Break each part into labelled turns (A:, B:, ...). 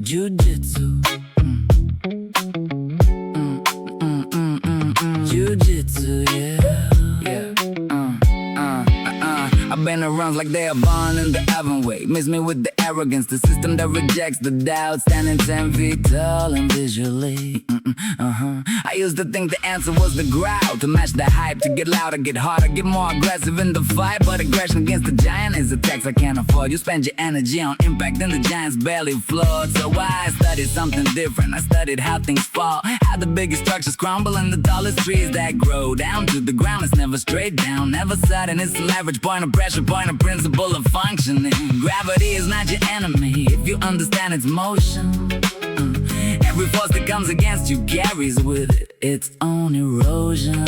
A: Jitsu. Jiu-jitsu, yeah. I've been around like they are born in the oven way. Miss me with the arrogance, the system that rejects the doubt. Standing 10 feet tall and visually I used to think the answer was the growl, to match the hype, to get louder, get harder, get more aggressive in the fight. But aggression against the giant is a tax I can't afford. You spend your energy on impact and the giant's barely flawed. So I studied something different. I studied how things fall, how the biggest structures crumble and the tallest trees that grow down to the ground. It's never straight down, never sudden. It's an average point of pressure, point of principle of functioning. Gravity is not your enemy if you understand its motion. Every force that comes against you carries with it its own erosion.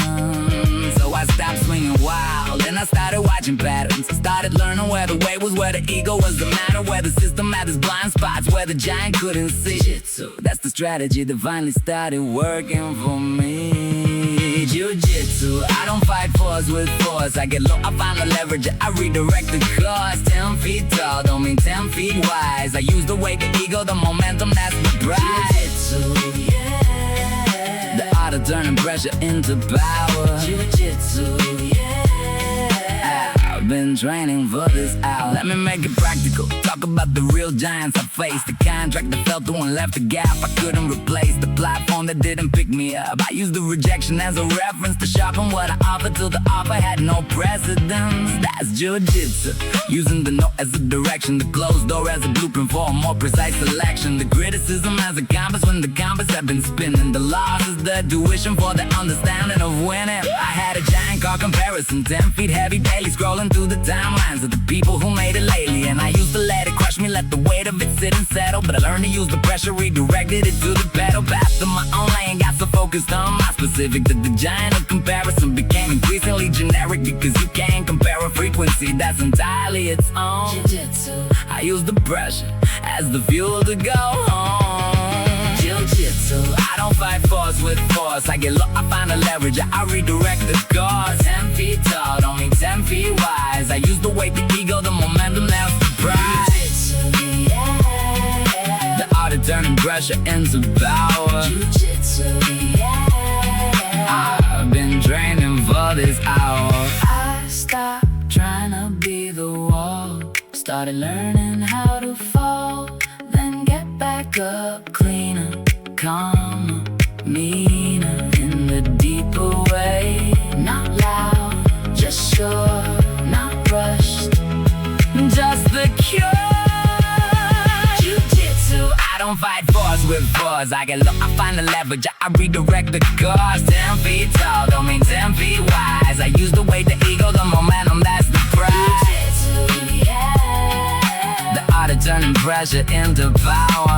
A: So I stopped swinging wild and I started watching patterns. I started learning where the way was, where the ego was the matter, where the system had its blind spots, where the giant couldn't see. Jitsu, that's the strategy that finally started working for me. Jiu-jitsu, I don't fight force with force. I get low, I find the leverage, I redirect the course. 10 feet tall, don't mean 10 feet wise. I use the weight, the ego, the momentum, that's the prize. Jiu-jitsu, yeah. The art of turning pressure into power. Jiu-jitsu, yeah. I've been training for this hour. Let me make it practical. Talk about the real giants I faced. The contract that fell through and left a gap I couldn't replace. The platform that didn't pick me up. I used the rejection as a reference to sharpen what I offered till the offer had no precedence. That's jiu-jitsu. Using the no as a direction, the closed door as a blueprint for a more precise selection. The criticism as a compass when the compass had been spinning. The loss is the tuition for the understanding of winning. I had a giant car comparison, 10 feet heavy, daily scrolling through the timelines of the people who made it lately. And I used to let it crush me, let the weight of it sit and settle. But I learned to use the pressure, redirected it to the pedal. Path to my own lane, got so focused on my specific that the giant of comparison became increasingly generic. Because you can't compare a frequency that's entirely its own. Jiu-jitsu, I use the pressure as the fuel to go home. Jiu-jitsu, I don't fight force with force. I get low, I find the leverage, I redirect the course. 10 feet tall, don't mean 10 feet wise. I use the weight, the ego, the momentum, that's the prize. Jiu-jitsu, yeah. The art of turning pressure into power. Jiu-jitsu, yeah. I've been training for this hour. I stopped trying to be the wall, started learning how to fall, then get back up cleaner, calmer, meaner, in the deeper way. Not loud, just sure, not rushed, just the cure. Jiu-jitsu, I don't fight force with force. I get low, I find the leverage, I redirect the course. 10 feet tall, don't mean 10 feet wise. I use the weight, the ego, the momentum, that's the prize. Jiu-jitsu, yeah. The art of turning pressure into power.